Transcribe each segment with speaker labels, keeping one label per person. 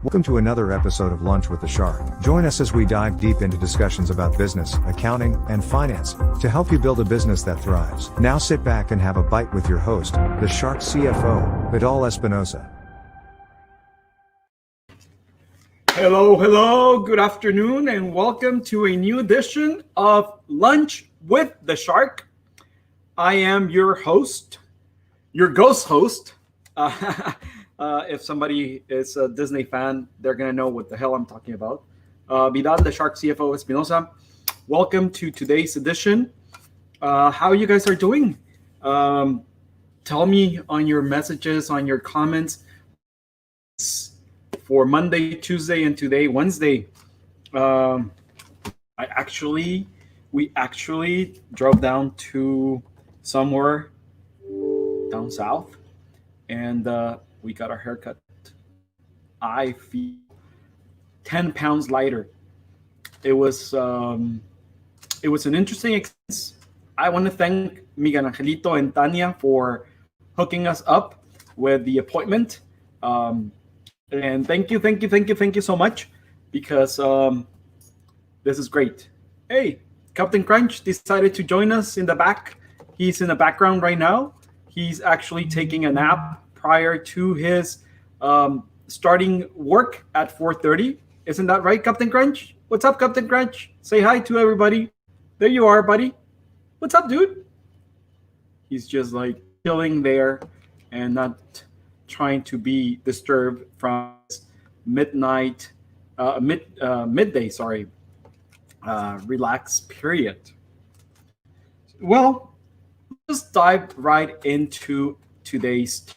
Speaker 1: Welcome to another episode of Lunch with the Shark. Join us as we dive deep into discussions about business, accounting, and finance to help you build a business that thrives. Now sit back and have a bite with your host, the Shark CFO, Vidal Espinosa.
Speaker 2: Hello, good afternoon, and welcome to a new edition of Lunch with the Shark. I am your host, your ghost host. If somebody is a Disney fan, they're going to know what the hell I'm talking about. Vidal, the Shark CFO, Espinosa. Welcome to today's edition. How you guys are doing? Tell me on your messages, on your comments for Monday, Tuesday, and today, Wednesday. We actually drove down to somewhere down south, and we got our haircut. I feel 10 pounds lighter. It was an interesting experience. I want to thank Miguel Angelito and Tanya for hooking us up with the appointment. And thank you so much, because this is great. Hey, Captain Crunch decided to join us in the back. He's in the background right now. He's actually taking a nap prior to his starting work at 4:30. Isn't that right, Captain Crunch? What's up, Captain Crunch? Say hi to everybody. There you are, buddy. What's up, dude? He's just like chilling there and not trying to be disturbed from midday, relax period. Well, let's dive right into today's topic.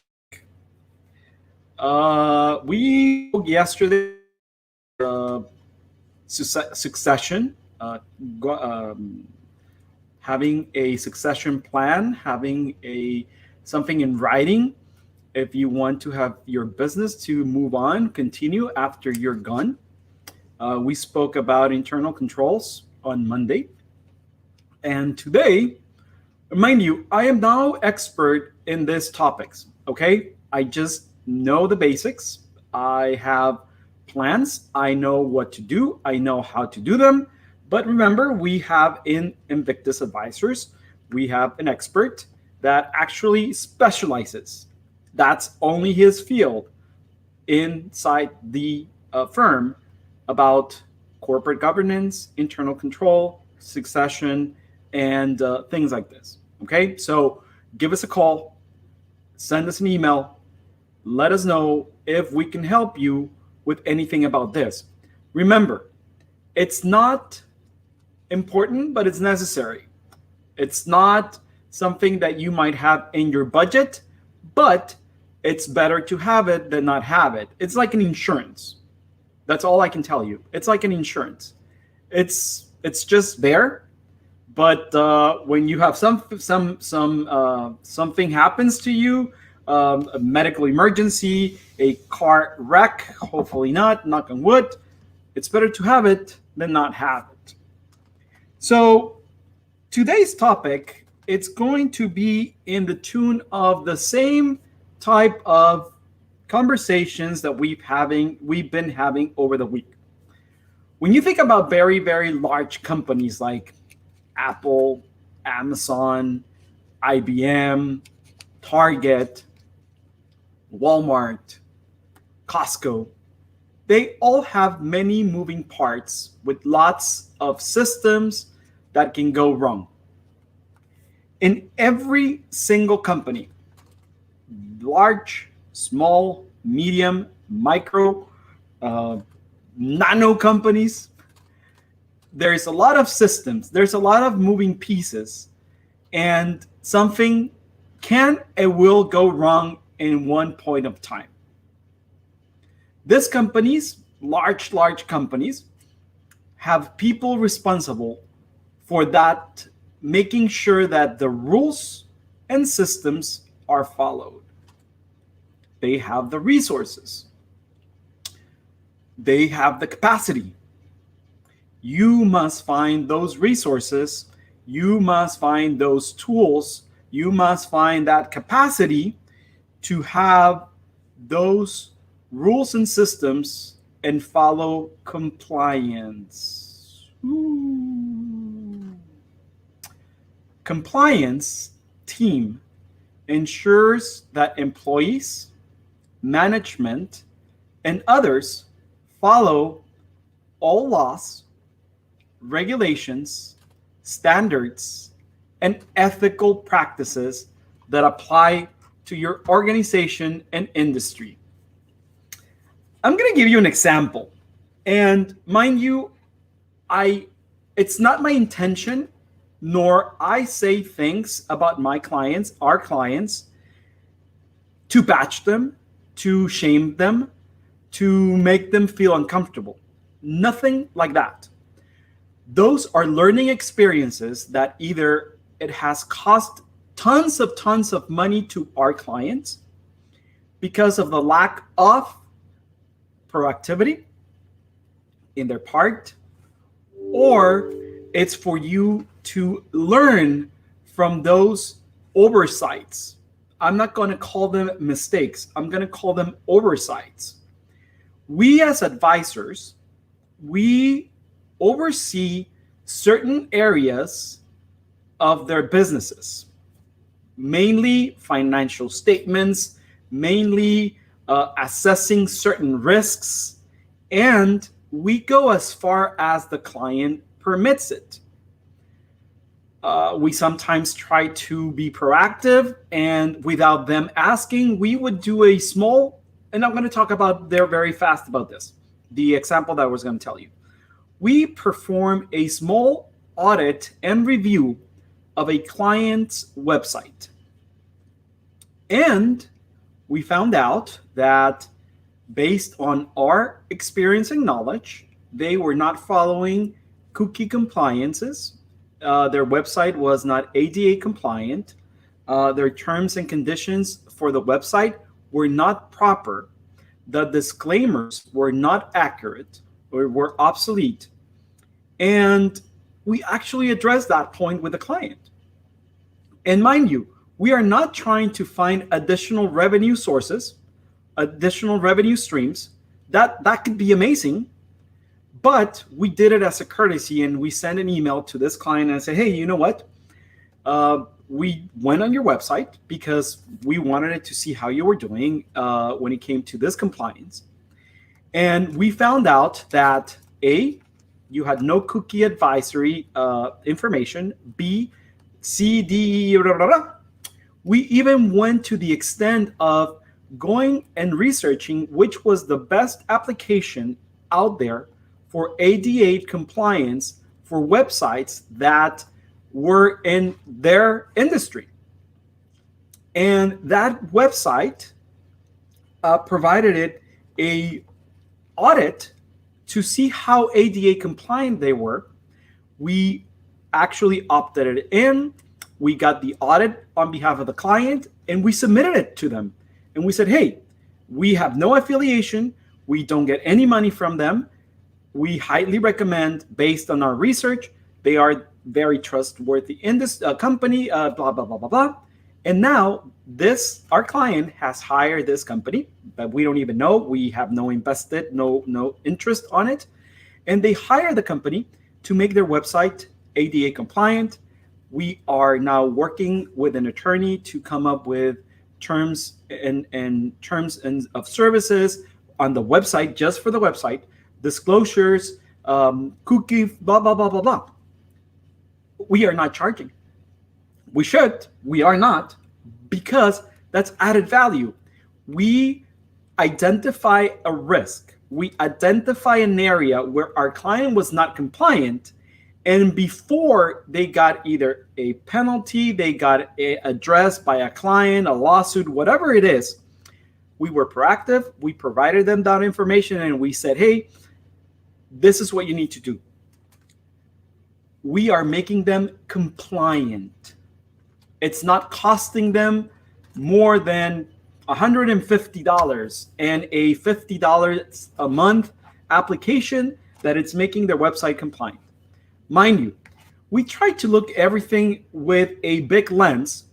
Speaker 2: We spoke yesterday succession, having a succession plan, having something in writing if you want to have your business to move on, continue after you're gone. We spoke about internal controls on Monday. And today, mind you, I am now expert in these topics, okay? I just know the basics. I have plans. I know what to do. I know how to do them. But remember, we have in Invictus Advisors, we have an expert that actually specializes. That's only his field inside the firm about corporate governance, internal control, succession, and things like this. Okay, so give us a call, send us an email, let us know if we can help you with anything about this. Remember, it's not important, but it's necessary. It's not something that you might have in your budget, but it's better to have it than not have it. It's like an insurance. That's all I can tell you. It's like an insurance. It's just there, but when you have something happens to you, a medical emergency, a car wreck, hopefully not, knock on wood, it's better to have it than not have it. So today's topic, it's going to be in the tune of the same type of conversations that we've been having over the week. When you think about very, very large companies like Apple, Amazon, IBM, Target, Walmart, Costco, they all have many moving parts with lots of systems that can go wrong. In every single company, large, small, medium, micro, nano companies, there's a lot of systems, there's a lot of moving pieces, and something can and will go wrong in one point of time. These companies, large companies, have people responsible for that, making sure that the rules and systems are followed. They have the resources. They have the capacity. You must find those resources. You must find those tools. You must find that capacity to have those rules and systems, and follow compliance. Ooh. Compliance team ensures that employees, management, and others follow all laws, regulations, standards, and ethical practices that apply to your organization and industry. I'm going to give you an example. And mind you, it's not my intention, nor I say things about my clients, our clients, to batch them, to shame them, to make them feel uncomfortable. Nothing like that. Those are learning experiences that either it has cost tons of money to our clients because of the lack of proactivity in their part, or it's for you to learn from those oversights. I'm not going to call them mistakes. I'm going to call them oversights. We as advisors, we oversee certain areas of their businesses, mainly financial statements, mainly assessing certain risks, and we go as far as the client permits it. We sometimes try to be proactive, and without them asking, we would do a small, and I'm going to talk about there very fast about this, the example that I was going to tell you. We perform a small audit and review of a client's website. And we found out that based on our experience and knowledge, they were not following cookie compliances. Their website was not ADA compliant. Their terms and conditions for the website were not proper. The disclaimers were not accurate or were obsolete. And we actually addressed that point with the client. And mind you, we are not trying to find additional revenue sources, additional revenue streams. That could be amazing. But we did it as a courtesy, and we sent an email to this client and said, hey, you know what? We went on your website because we wanted it to see how you were doing when it came to this compliance. And we found out that A, you had no cookie advisory information. B, C, D, blah, blah, blah. We even went to the extent of going and researching which was the best application out there for ADA compliance for websites that were in their industry. And that website provided it a audit to see how ADA compliant they were. We actually opted it in. We got the audit on behalf of the client, and we submitted it to them. And we said, hey, we have no affiliation. We don't get any money from them. We highly recommend, based on our research, they are very trustworthy in this company, blah, blah, blah, blah, blah. And now our client has hired this company, but we don't even know. We have no interest on it. And they hire the company to make their website ADA compliant. We are now working with an attorney to come up with terms of services on the website, just for the website, disclosures, cookie, blah, blah, blah, blah, blah. We are not charging. We should. We are not, because that's added value. We identify a risk. We identify an area where our client was not compliant, and before they got either a penalty, they got addressed by a client, a lawsuit, whatever it is, we were proactive. We provided them that information, and we said, hey, this is what you need to do. We are making them compliant. It's not costing them more than $150 and a $50 a month application that it's making their website compliant. Mind you, we try to look everything with a big lens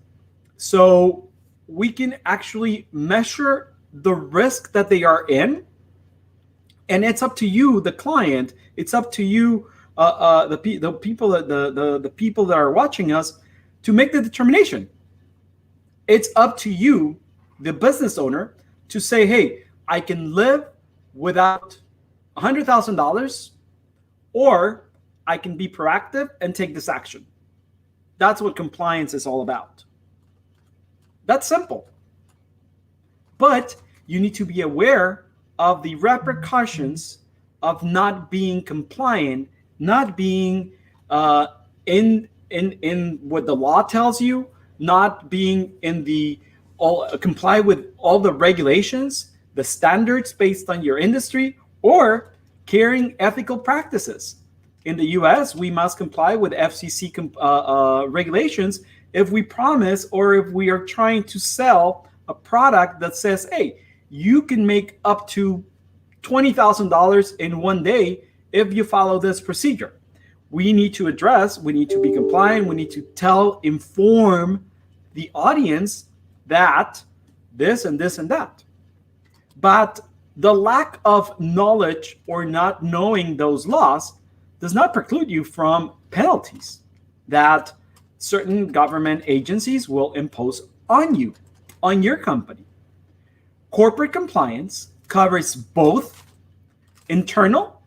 Speaker 2: so we can actually measure the risk that they are in, and it's up to you, the client. It's up to you, the people the people that are watching us, to make the determination. It's up to you, the business owner, to say, hey, I can live without $100,000, or I can be proactive and take this action. That's what compliance is all about. That's simple. But you need to be aware of the repercussions of not being compliant, not being in what the law tells you, not being in the comply with all the regulations, the standards based on your industry, or carrying ethical practices. In the US, we must comply with FCC regulations if we promise, or if we are trying to sell a product that says, hey, you can make up to $20,000 in one day if you follow this procedure. We need to be compliant, we need to inform the audience that this and this and that. But the lack of knowledge or not knowing those laws does not preclude you from penalties that certain government agencies will impose on you, on your company. Corporate compliance covers both internal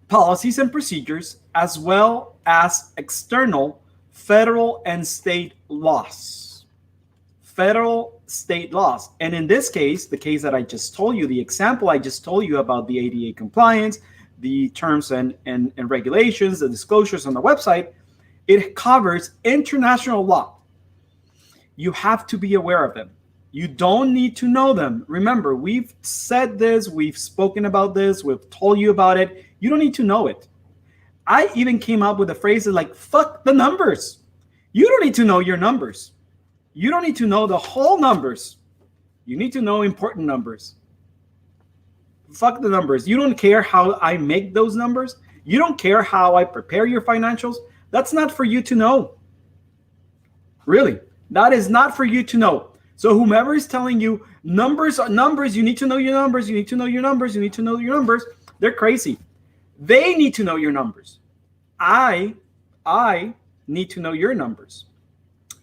Speaker 2: policies and procedures as well as external federal and state laws. Federal, state laws. And in this case, the case that I just told you, the example I just told you about the ADA compliance, the terms and regulations, the disclosures on the website, it covers international law. You have to be aware of them. You don't need to know them. Remember, we've said this, we've spoken about this, we've told you about it. You don't need to know it. I even came up with a phrase like, fuck the numbers. You don't need to know your numbers. You don't need to know the whole numbers. You need to know important numbers. Fuck the numbers. You don't care how I make those numbers. You don't care how I prepare your financials. That's not for you to know. Really, that is not for you to know. So whomever is telling you numbers are numbers, you need to know your numbers, you need to know your numbers, you need to know your numbers, they're crazy. They need to know your numbers. I need to know your numbers.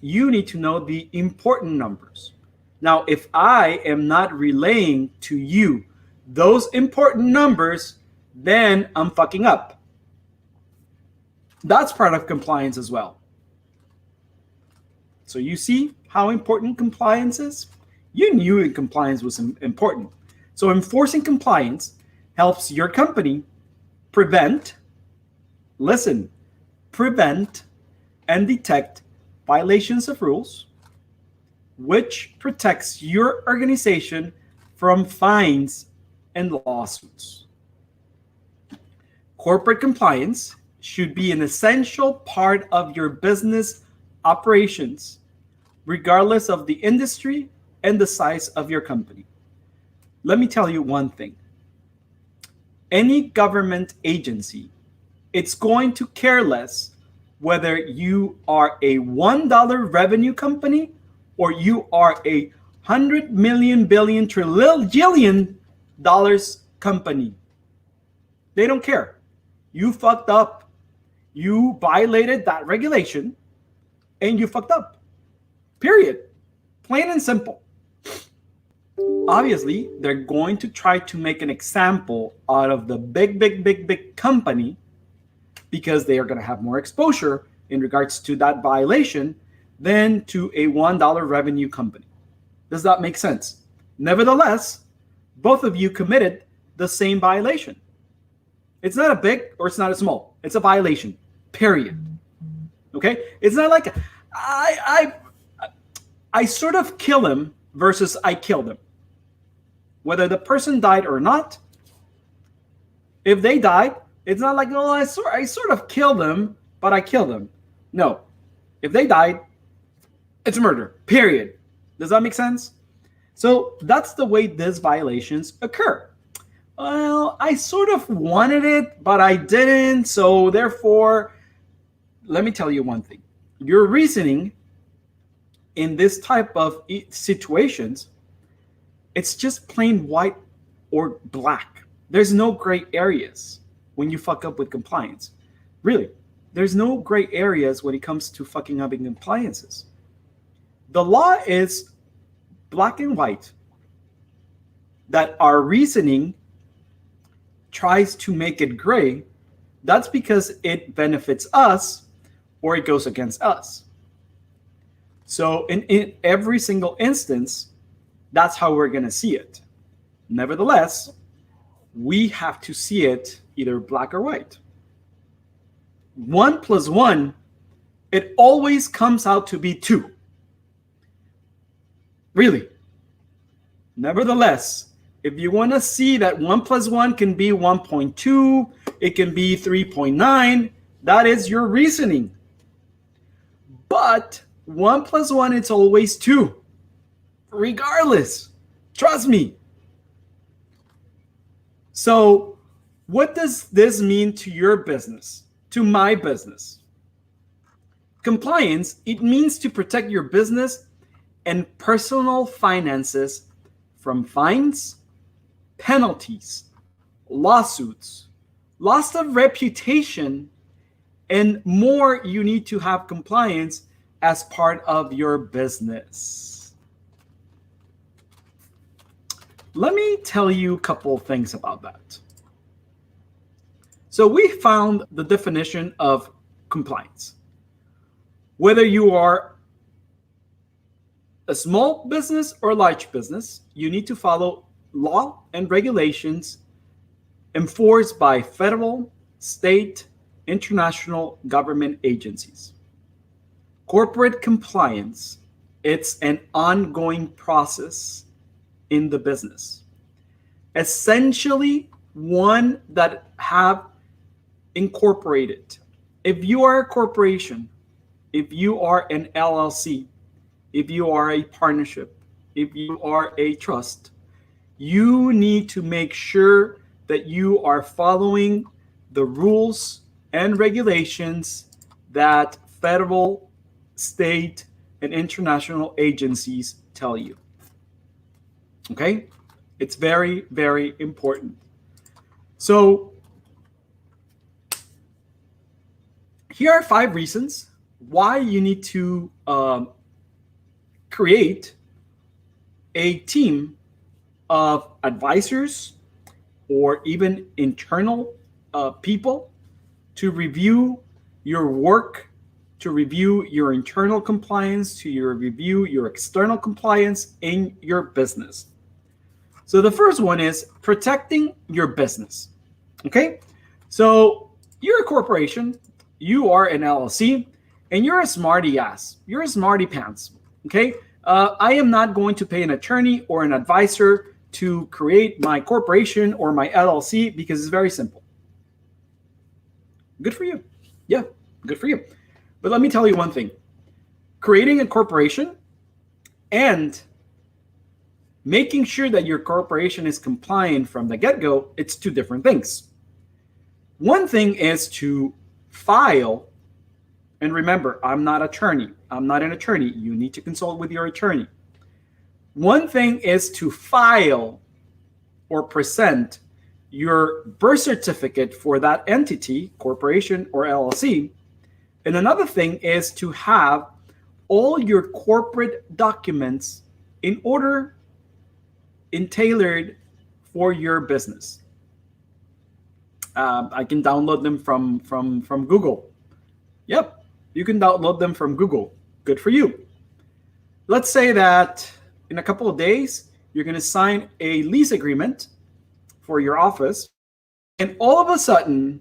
Speaker 2: You need to know the important numbers. Now, if I am not relaying to you those important numbers, then I'm fucking up. That's part of compliance as well. So you see how important compliance is? You knew that compliance was important. So enforcing compliance helps your company prevent and detect violations of rules, which protects your organization from fines and lawsuits. Corporate compliance should be an essential part of your business operations, regardless of the industry and the size of your company. Let me tell you one thing. Any government agency, it's going to care less whether you are a $1 revenue company or you are a 100 million, billion, trillion dollars company. They don't care. You fucked up. You violated that regulation and you fucked up. Period. Plain and simple. Obviously, they're going to try to make an example out of the big company because they are going to have more exposure in regards to that violation than to a $1 revenue company. Does that make sense? Nevertheless, both of you committed the same violation. It's not a big or it's not a small. It's a violation. Period. Okay? It's not like I sort of kill him versus I killed him. Whether the person died or not, if they died, it's not like, oh, I sort of killed them, but I killed them. No. If they died, it's murder. Period. Does that make sense? So that's the way these violations occur. Well, I sort of wanted it, but I didn't. So therefore, let me tell you one thing. Your reasoning in this type of situations It's just plain white or black. There's no gray areas when you fuck up with compliance. Really, there's no gray areas when it comes to fucking up in compliances. The law is black and white, that our reasoning tries to make it gray. That's because it benefits us or it goes against us. So in every single instance, that's how we're going to see it. Nevertheless, we have to see it either black or white. 1 + 1, it always comes out to be 2. Really. Nevertheless, if you want to see that 1 + 1 can be 1.2, it can be 3.9, that is your reasoning. But 1 + 1, it's always 2. Regardless. Trust me. So, what does this mean to your business, to my business? Compliance, it means to protect your business and personal finances from fines, penalties, lawsuits, loss of reputation, and more. You need to have compliance as part of your business. Let me tell you a couple of things about that. So we found the definition of compliance. Whether you are a small business or large business, you need to follow law and regulations enforced by federal, state, international government agencies. Corporate compliance, it's an ongoing process in the business. Essentially, one that have incorporated. If you are a corporation, if you are an LLC, if you are a partnership, if you are a trust, you need to make sure that you are following the rules and regulations that federal, state, and international agencies tell you. Okay? It's very, very important. So, here are 5 reasons why you need to create a team of advisors or even internal people to review your work, to review your internal compliance, to review your external compliance in your business. So the first one is protecting your business. Okay? So you're a corporation, you are an LLC, and you're a smarty ass. You're a smarty pants. Okay? I am not going to pay an attorney or an advisor to create my corporation or my LLC because it's very simple. Good for you. Yeah, good for you. But let me tell you one thing. Creating a corporation and making sure that your corporation is compliant from the get-go, it's 2 different things. One thing is to file, and remember, I'm not an attorney. You need to consult with your attorney. One thing is to file or present your birth certificate for that entity, corporation or LLC. And another thing is to have all your corporate documents in order and tailored for your business. I can download them from Google. Yep, you can download them from Google. Good for you. Let's say that in a couple of days, you're going to sign a lease agreement for your office. And all of a sudden,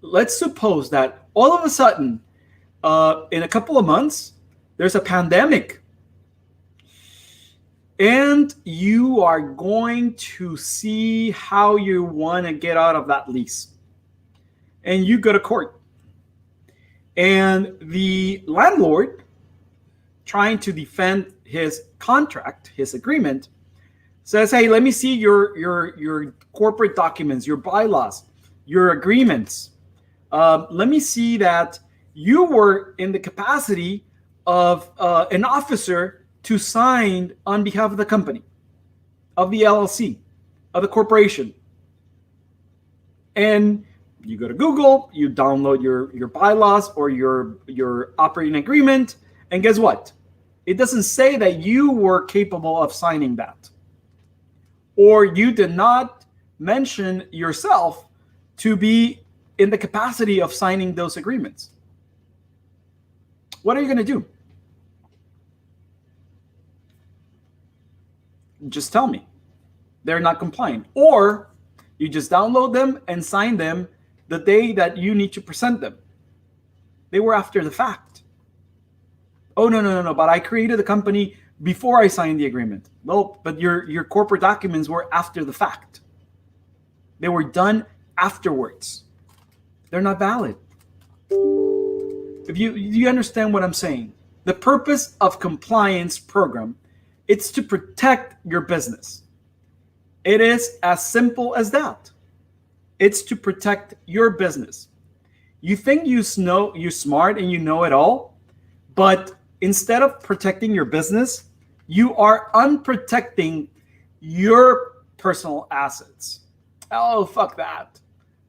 Speaker 2: let's suppose that all of a sudden, in a couple of months, there's a pandemic. And you are going to see how you want to get out of that lease. And you go to court. And the landlord, trying to defend his contract, his agreement, says, hey, let me see your corporate documents, your bylaws, your agreements. Let me see that you were in the capacity of an officer to sign on behalf of the company. of the LLC, of the corporation. And you go to Google, you download your bylaws or your operating agreement, and guess what? It doesn't say that you were capable of signing that. Or you did not mention yourself to be in the capacity of signing those agreements. What are you going to do? Just tell me. They're not compliant. Or you just download them and sign them the day that you need to present them. They were after the fact. Oh, no. But I created the company before I signed the agreement. Well, but your corporate documents were after the fact. They were done afterwards. They're not valid. If you understand what I'm saying, the purpose of compliance program, it's to protect your business. It is as simple as that. It's to protect your business. You think you're smart and you know it all, but instead of protecting your business, you are unprotecting your personal assets. Oh, fuck that.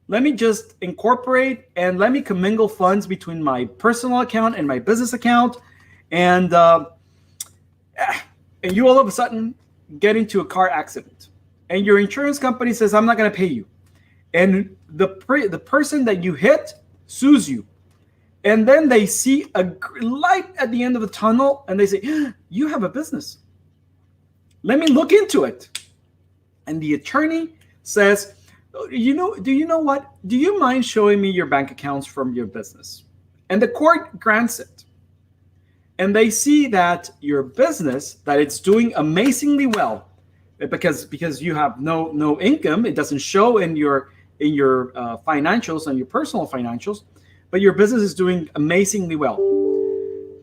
Speaker 2: Let me just incorporate and let me commingle funds between my personal account and my business account, and you all of a sudden get into a car accident, and your insurance company says, "I'm not going to pay you," and the person that you hit sues you, and then they see a light at the end of the tunnel, and they say, "You have a business. Let me look into it," and the attorney says, do you know what? Do you mind showing me your bank accounts from your business? And the court grants it. And they see that your business, that it's doing amazingly well, because you have no income. It doesn't show in your financials and your personal financials, but your business is doing amazingly well.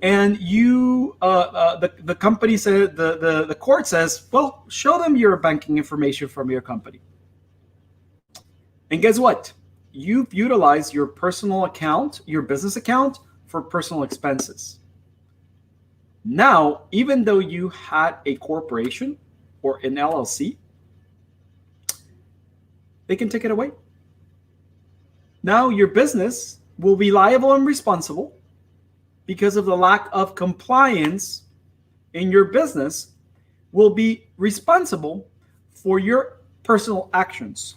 Speaker 2: And the company said, the court says, well, show them your banking information from your company. And guess what? You've utilized your personal account, your business account, for personal expenses. Now, even though you had a corporation or an LLC, they can take it away. Now your business will be liable and responsible because of the lack of compliance in your business, will be responsible for your personal actions.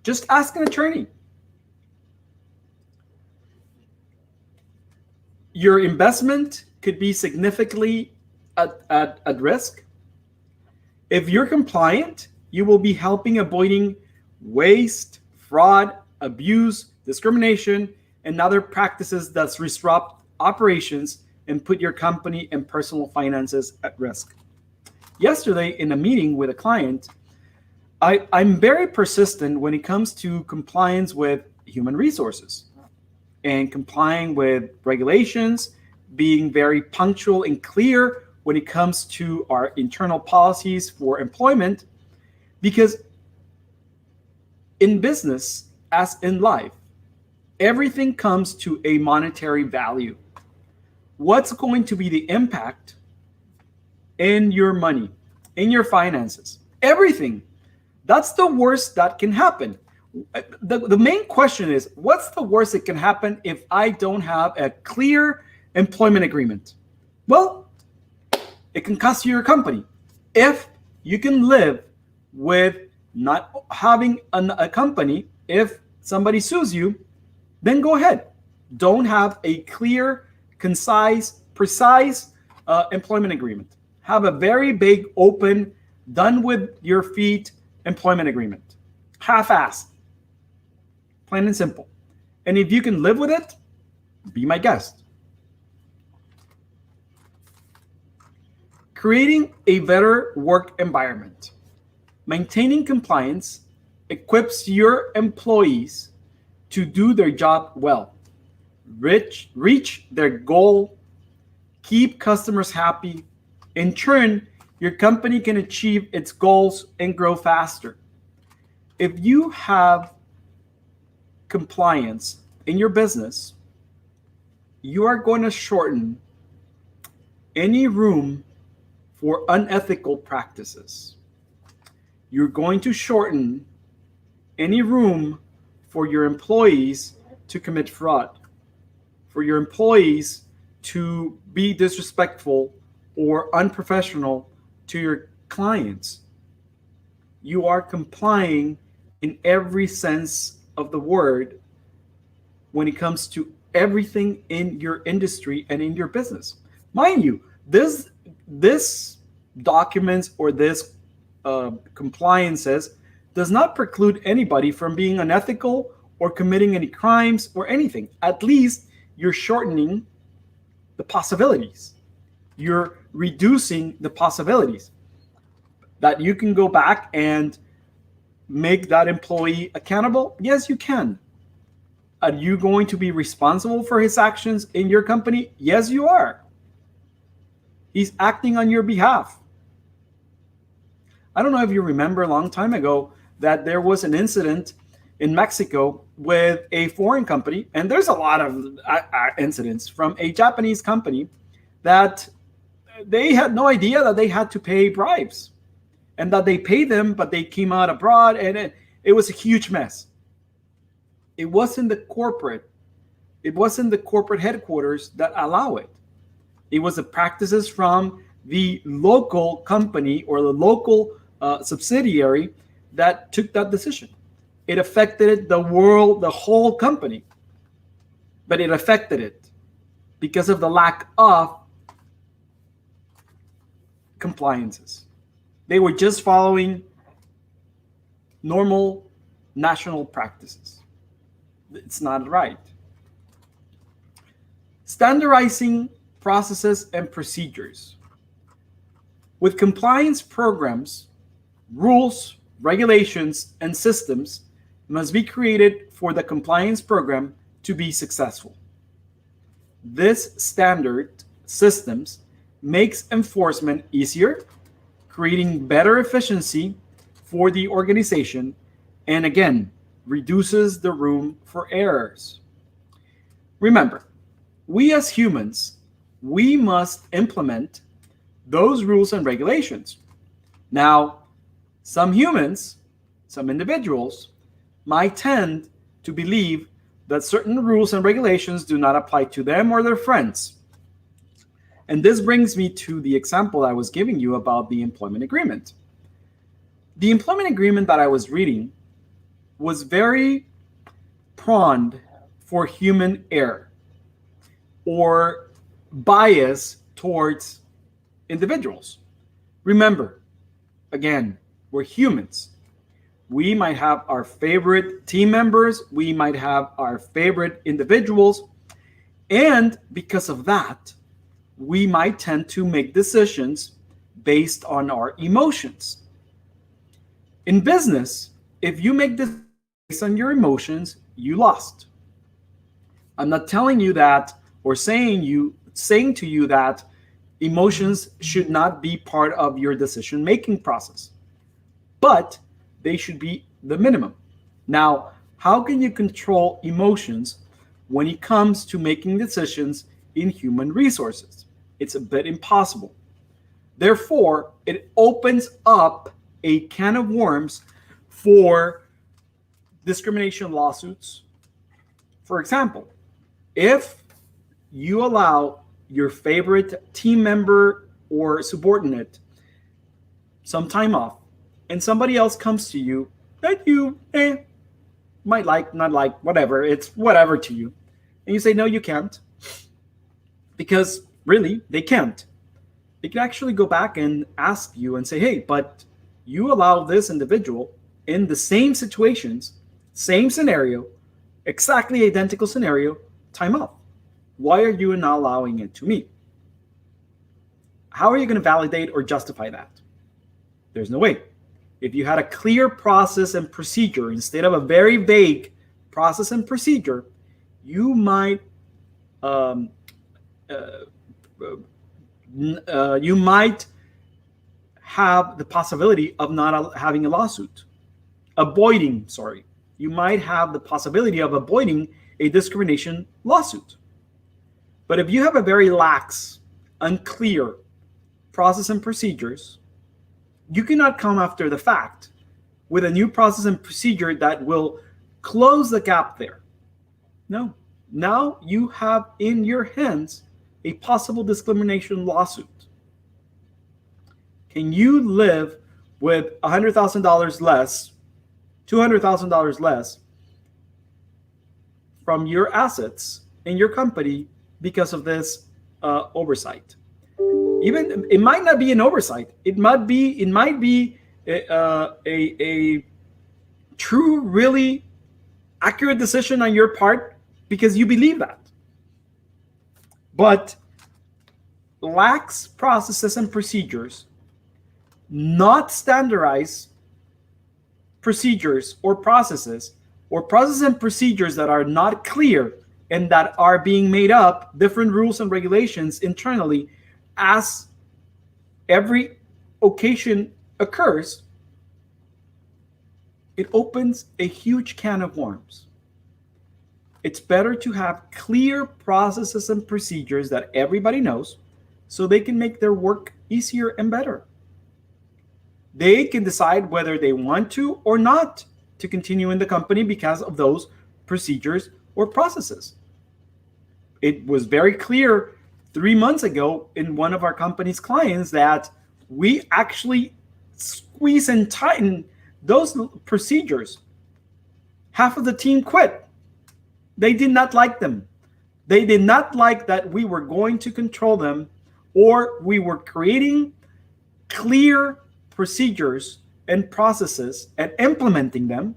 Speaker 2: Just ask an attorney. Your investment could be significantly at risk. If you're compliant, you will be helping avoiding waste, fraud, abuse, discrimination, and other practices that disrupt operations and put your company and personal finances at risk. Yesterday, in a meeting with a client, I'm very persistent when it comes to compliance with human resources and complying with regulations, being very punctual and clear when it comes to our internal policies for employment, because in business, as in life, everything comes to a monetary value. What's going to be the impact in your money, in your finances? Everything. That's the worst that can happen. The main question is, what's the worst that can happen if I don't have a clear employment agreement? Well, it can cost you your company. If you can live with not having a company, if somebody sues you, then go ahead. Don't have a clear, concise, precise employment agreement. Have a very big, open, done with your feet employment agreement. Half-assed. Plain and simple. And if you can live with it, be my guest. Creating a better work environment. Maintaining compliance equips your employees to do their job well, reach their goal, keep customers happy. In turn, your company can achieve its goals and grow faster. If you have compliance in your business, you are going to shorten any room for unethical practices. You're going to shorten any room for your employees to commit fraud, for your employees to be disrespectful or unprofessional to your clients. You are complying in every sense of the word when it comes to everything in your industry and in your business. Mind you, this documents or this compliances does not preclude anybody from being unethical or committing any crimes or anything. At least you're shortening the possibilities. You're reducing the possibilities that you can go back and make that employee accountable. Yes, you can. Are you going to be responsible for his actions in your company? Yes, you are. He's acting on your behalf. I don't know if you remember a long time ago that there was an incident in Mexico with a foreign company, and there's a lot of incidents from a Japanese company that they had no idea that they had to pay bribes and that they paid them, but they came out abroad, and it was a huge mess. It wasn't the corporate headquarters that allow it. It was the practices from the local company or the local subsidiary that took that decision. It affected the world, the whole company, but it affected it because of the lack of compliances. They were just following normal national practices. It's not right. Standardizing processes and procedures. With compliance programs, rules, regulations, and systems must be created for the compliance program to be successful. This standard systems makes enforcement easier, creating better efficiency for the organization, and again, reduces the room for errors. Remember, we as humans, we must implement those rules and regulations. Now, some humans, some individuals, might tend to believe that certain rules and regulations do not apply to them or their friends. And this brings me to the example I was giving you about the employment agreement. The employment agreement that I was reading was very prone for human error or bias towards individuals. Remember, again, we're humans. We might have our favorite team members, we might have our favorite individuals, and because of that, we might tend to make decisions based on our emotions. In business, if you make decisions based on your emotions, you lost. I'm not telling you that or saying to you that emotions should not be part of your decision-making process, but they should be the minimum. Now, how can you control emotions when it comes to making decisions in human resources? It's a bit impossible. Therefore, it opens up a can of worms for discrimination lawsuits. For example, if you allow your favorite team member or subordinate some time off, and somebody else comes to you that you might like, not like, whatever, it's whatever to you, and you say, no, you can't, because really, they can't. They can actually go back and ask you and say, hey, but you allow this individual in the same situations, same scenario, exactly identical scenario, time off. Why are you not allowing it to me? How are you going to validate or justify that? There's no way. If you had a clear process and procedure instead of a very vague process and procedure, you might have the possibility of not having a lawsuit. You might have the possibility of avoiding a discrimination lawsuit. But if you have a very lax, unclear process and procedures, you cannot come after the fact with a new process and procedure that will close the gap there. No. Now you have in your hands a possible discrimination lawsuit. Can you live with $100,000 less, $200,000 less from your assets in your company because of this oversight? Even it might not be an oversight. It might be a true, really accurate decision on your part because you believe that. But lax processes and procedures, not standardized procedures or processes and procedures that are not clear and that are being made up, different rules and regulations internally as every occasion occurs, it opens a huge can of worms. It's better to have clear processes and procedures that everybody knows so they can make their work easier and better. They can decide whether they want to or not to continue in the company because of those procedures or processes. It was very clear 3 months ago in one of our company's clients that we actually squeeze and tighten those procedures. Half of the team quit. They did not like them. They did not like that we were going to control them or we were creating clear procedures and processes and implementing them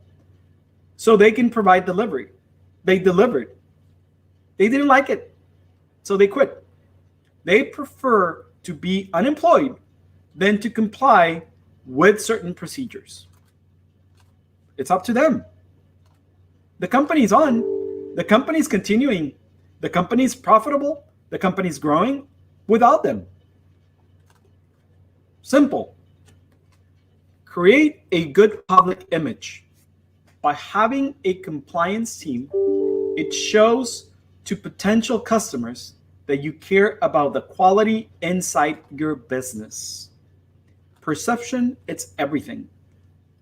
Speaker 2: so they can provide delivery. They delivered. They didn't like it, so they quit. They prefer to be unemployed than to comply with certain procedures. It's up to them. The company's on. The company's continuing. The company's profitable. The company's growing without them. Simple. Create a good public image. By having a compliance team, it shows to potential customers that you care about the quality inside your business. Perception, it's everything.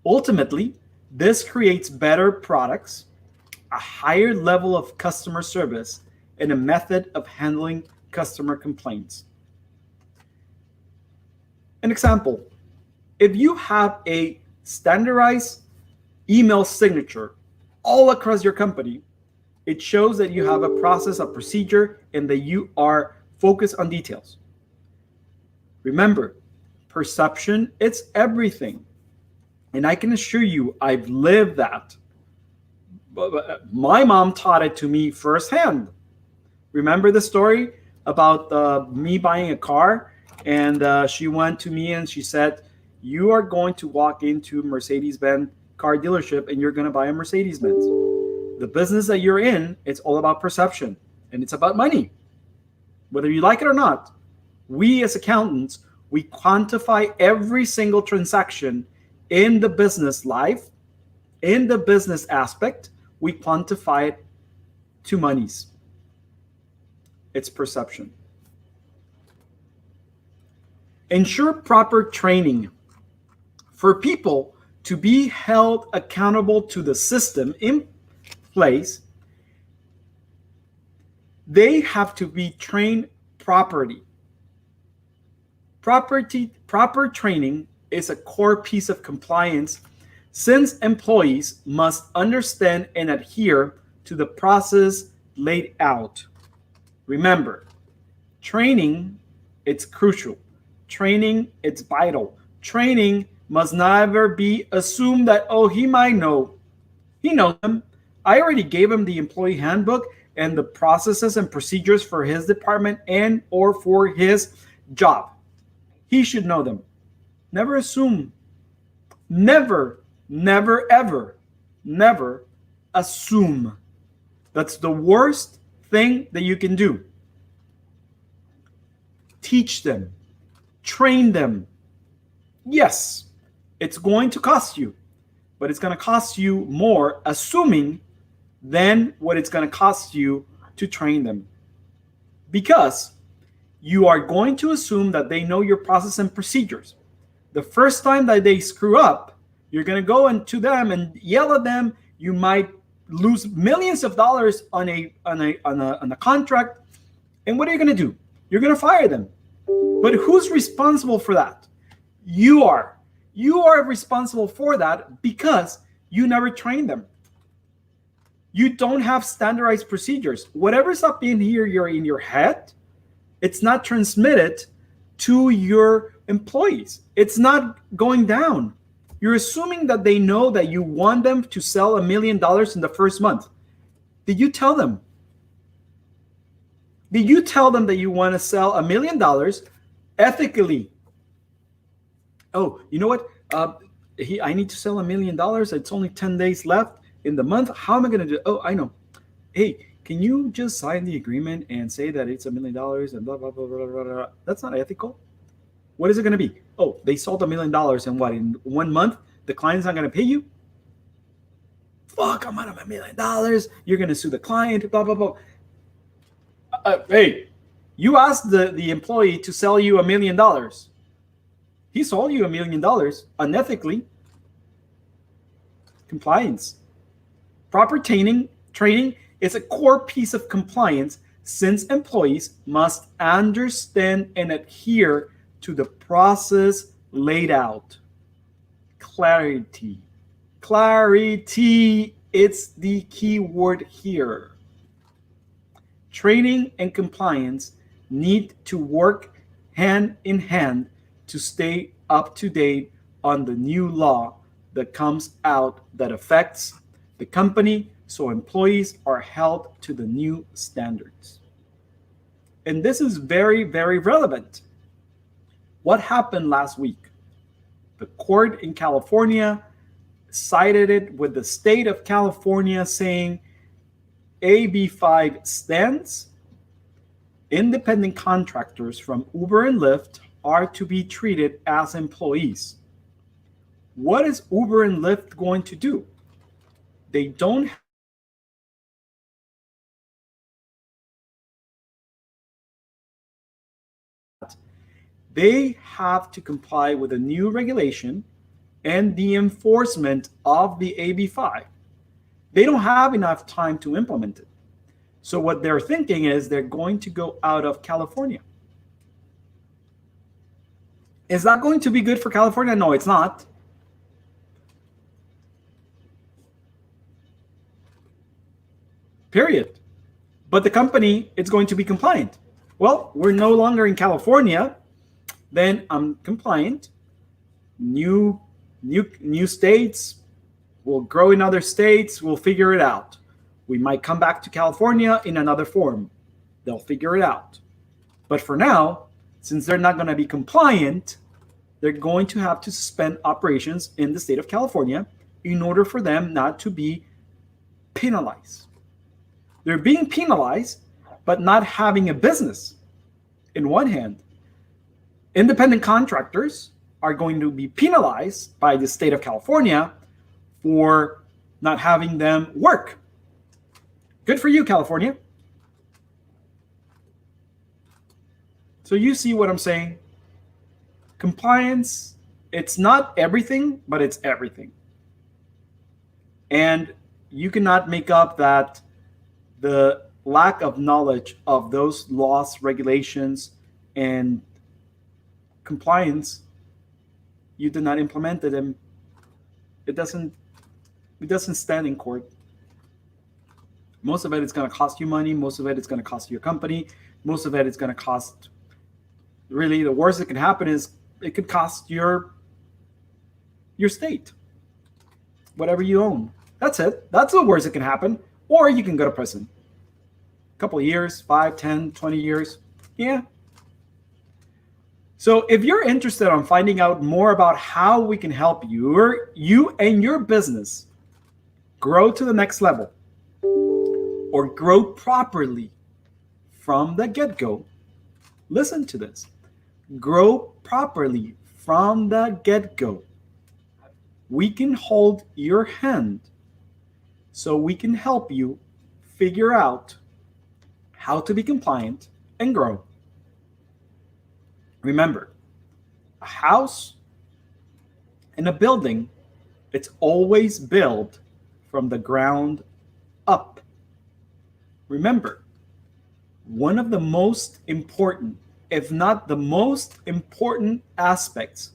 Speaker 2: Ultimately, this creates better products, a higher level of customer service, and a method of handling customer complaints. An example, if you have a standardized email signature all across your company, it shows that you have a process, a procedure, and that you are focused on details. Remember, perception, it's everything. And I can assure you, I've lived that. My mom taught it to me firsthand. Remember the story about me buying a car? And she went to me and she said, you are going to walk into Mercedes-Benz car dealership and you're going to buy a Mercedes-Benz. The business that you're in, it's all about perception and it's about money. Whether you like it or not, we as accountants, we quantify every single transaction in the business life, in the business aspect, we quantify it to monies. It's perception. Ensure proper training for people to be held accountable to the system in place. They have to be trained properly. Proper training is a core piece of compliance since employees must understand and adhere to the process laid out. Remember, training, it's crucial. Training, it's vital. Training must never be assumed that, oh, he might know. He knows them. I already gave him the employee handbook and the processes and procedures for his department and or for his job. He should know them. Never assume. Never, ever, never assume. That's the worst thing that you can do. Teach them. Train them. Yes, it's going to cost you, but it's going to cost you more assuming than what it's going to cost you to train them. Because you are going to assume that they know your process and procedures. The first time that they screw up, you're going to go into them and yell at them. You might lose millions of dollars on a contract. And what are you going to do? You're going to fire them. But who's responsible for that? You are. You are responsible for that because you never trained them. You don't have standardized procedures. Whatever's up in here, you're in your head, it's not transmitted to your employees. It's not going down. You're assuming that they know that you want them to sell $1 million in the first month. Did you tell them? Did you tell them that you want to sell $1 million ethically? Oh, you know what? I need to sell $1 million. It's only 10 days left in the month. How am I going to do? Oh, I know. Hey, can you just sign the agreement and say that it's $1 million and blah, blah, blah, blah, blah, blah. That's not ethical. What is it going to be? Oh, they sold $1 million and what? In 1 month, the client's not going to pay you? Fuck, I'm out of $1 million. You're going to sue the client, blah, blah, blah. Hey, you asked the employee to sell you $1 million. He sold you $1 million unethically. Compliance. Proper training is a core piece of compliance since employees must understand and adhere to the process laid out. Clarity. Clarity, it's the key word here. Training and compliance need to work hand in hand to stay up to date on the new law that comes out that affects the company, so employees are held to the new standards. And this is very, very relevant. What happened last week? The court in California cited it with the state of California saying AB5 stands. Independent contractors from Uber and Lyft are to be treated as employees. What is Uber and Lyft going to do? They don't They have to comply with a new regulation and the enforcement of the AB5. They don't have enough time to implement it. So what they're thinking is they're going to go out of California. Is that going to be good for California? No, it's not. Period. But the company, it's going to be compliant. Well, we're no longer in California. Then I'm compliant. New states will grow in other states. We'll figure it out. We might come back to California in another form. They'll figure it out. But for now, since they're not going to be compliant, they're going to have to suspend operations in the state of California in order for them not to be penalized. They're being penalized, but not having a business. In one hand, independent contractors are going to be penalized by the state of California for not having them work. Good for you, California. So you see what I'm saying? Compliance, it's not everything, but it's everything. And you cannot make up that the lack of knowledge of those laws, regulations, and compliance, you did not implement it, and it doesn't stand in court. Most of it is going to cost you money. Most of it is going to cost your company. Most of it is going to cost, really, the worst that can happen is it could cost your state, whatever you own. That's it. That's the worst that can happen. Or you can go to prison. A couple of years, 5, 10, 20 years. Yeah. So if you're interested in finding out more about how we can help you and your business grow to the next level, or grow properly from the get-go, listen to this. Grow properly from the get-go. We can hold your hand so we can help you figure out how to be compliant and grow. Remember, a house and a building, it's always built from the ground up. Remember, one of the most important, if not the most important aspects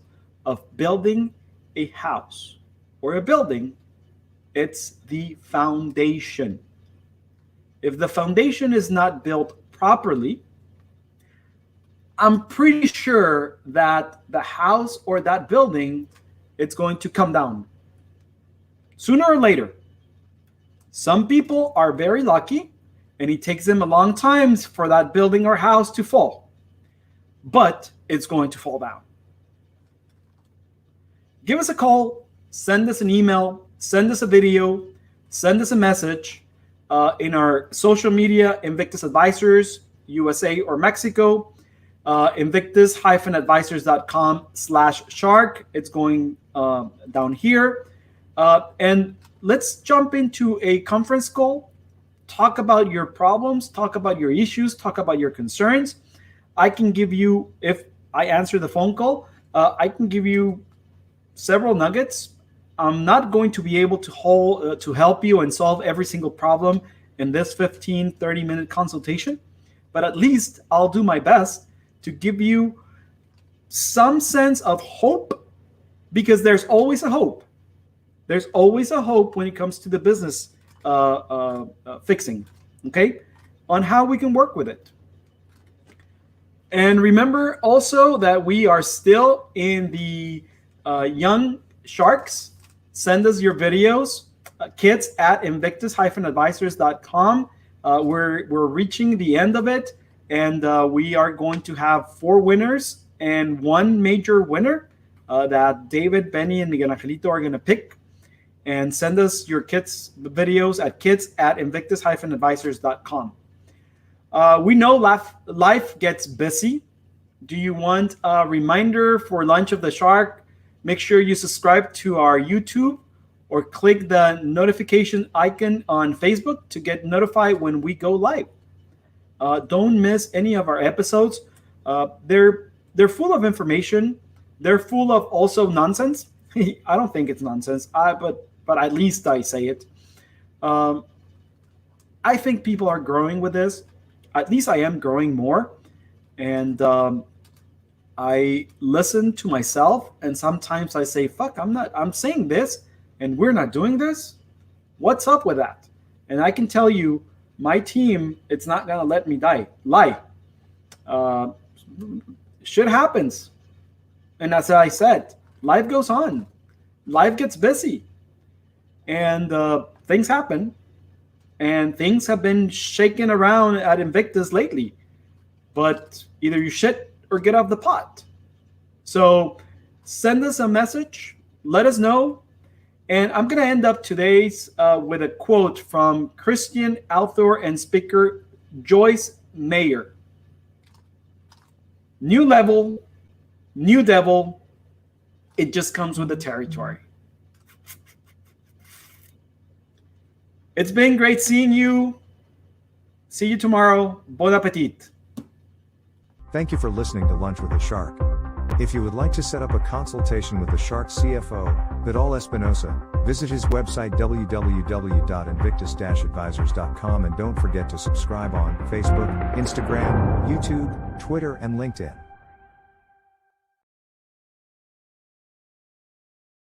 Speaker 2: of building a house or a building, it's the foundation. If the foundation is not built properly, I'm pretty sure that the house or that building, it's going to come down sooner or later. Some people are very lucky and it takes them a long time for that building or house to fall, but it's going to fall down. Give us a call, send us an email, send us a video, send us a message in our social media, Invictus Advisors, USA or Mexico, invictus-advisors.com/shark. It's going down here. And let's jump into a conference call, talk about your problems, talk about your issues, talk about your concerns. I can give you, if I answer the phone call, I can give you several nuggets. I'm not going to be able to help you and solve every single problem in this 15-30-minute consultation, but at least I'll do my best to give you some sense of hope, because there's always a hope. There's always a hope when it comes to the business fixing, okay, on how we can work with it. And remember also that we are still in the Young Sharks. Send us your videos, kids at invictus-advisors.com. We're reaching the end of it, and we are going to have 4 winners and 1 major winner that David, Benny, and Miguel Angelito are going to pick. And send us your kids' videos at kids@invictus-advisors.com. We know life gets busy. Do you want a reminder for Lunch of the Shark? Make sure you subscribe to our YouTube or click the notification icon on Facebook to get notified when we go live. Don't miss any of our episodes. They're full of information. They're full of also nonsense. I don't think it's nonsense, but at least I say it. I think people are growing with this. At least I am growing more. And I listen to myself, and sometimes I say, fuck, I'm saying this and we're not doing this. What's up with that? And I can tell you, my team, it's not going to let me lie. Shit happens. And as I said, life goes on. Life gets busy. And things happen. And things have been shaken around at Invictus lately. But either you shit or get off the pot. So send us a message. Let us know. And I'm going to end up today's with a quote from Christian author and speaker Joyce Meyer. New level, new devil. It just comes with the territory. It's been great seeing you. See you tomorrow. Bon appetit.
Speaker 1: Thank you for listening to Lunch with a Shark. If you would like to set up a consultation with the Shark CFO, Vidal Espinosa, visit his website www.invictus-advisors.com, and don't forget to subscribe on Facebook, Instagram, YouTube, Twitter, and LinkedIn.